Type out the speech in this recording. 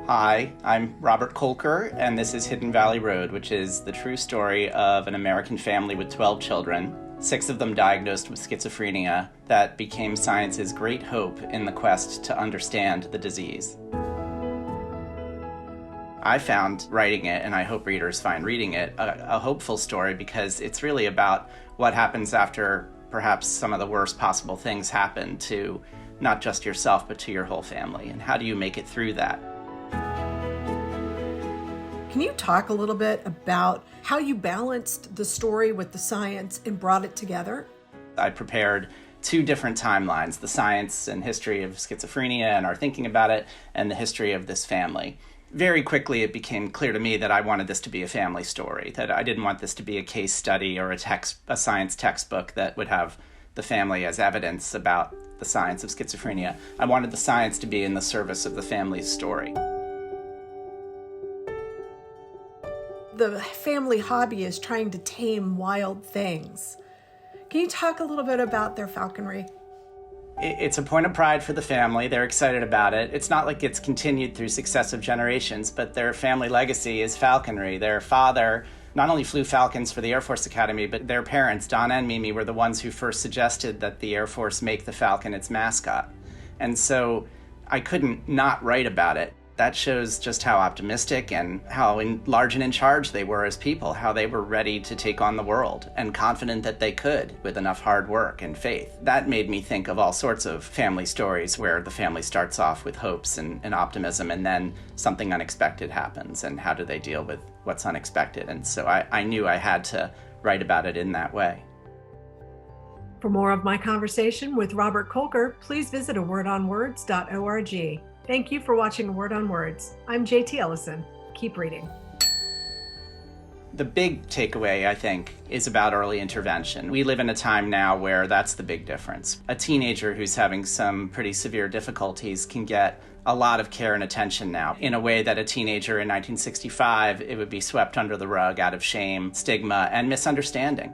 Hi, I'm Robert Kolker, and this is Hidden Valley Road, which is the true story of an American family with 12 children, 6 of them diagnosed with schizophrenia, that became science's great hope in the quest to understand the disease. I found writing it, and I hope readers find reading it, a hopeful story because it's really about what happens after perhaps some of the worst possible things happen to not just yourself, but to your whole family. And how do you make it through that? Can you talk a little bit about how you balanced the story with the science and brought it together? I prepared 2 different timelines, the science and history of schizophrenia and our thinking about it, and the history of this family. Very quickly, it became clear to me that I wanted this to be a family story, that I didn't want this to be a case study or a science textbook that would have the family as evidence about the science of schizophrenia. I wanted the science to be in the service of the family's story. The family hobby is trying to tame wild things. Can you talk a little bit about their falconry? It's a point of pride for the family. They're excited about it. It's not like it's continued through successive generations, but their family legacy is falconry. Their father not only flew falcons for the Air Force Academy, but their parents, Donna and Mimi, were the ones who first suggested that the Air Force make the falcon its mascot. And so I couldn't not write about it. That shows just how optimistic and how large and in charge they were as people, how they were ready to take on the world and confident that they could with enough hard work and faith. That made me think of all sorts of family stories where the family starts off with hopes and optimism, and then something unexpected happens, and how do they deal with what's unexpected? And so I knew I had to write about it in that way. For more of my conversation with Robert Kolker, please visit awordonwords.org. Thank you for watching A Word on Words. I'm JT Ellison. Keep reading. The big takeaway, I think, is about early intervention. We live in a time now where that's the big difference. A teenager who's having some pretty severe difficulties can get a lot of care and attention now in a way that a teenager in 1965, it would be swept under the rug out of shame, stigma, and misunderstanding.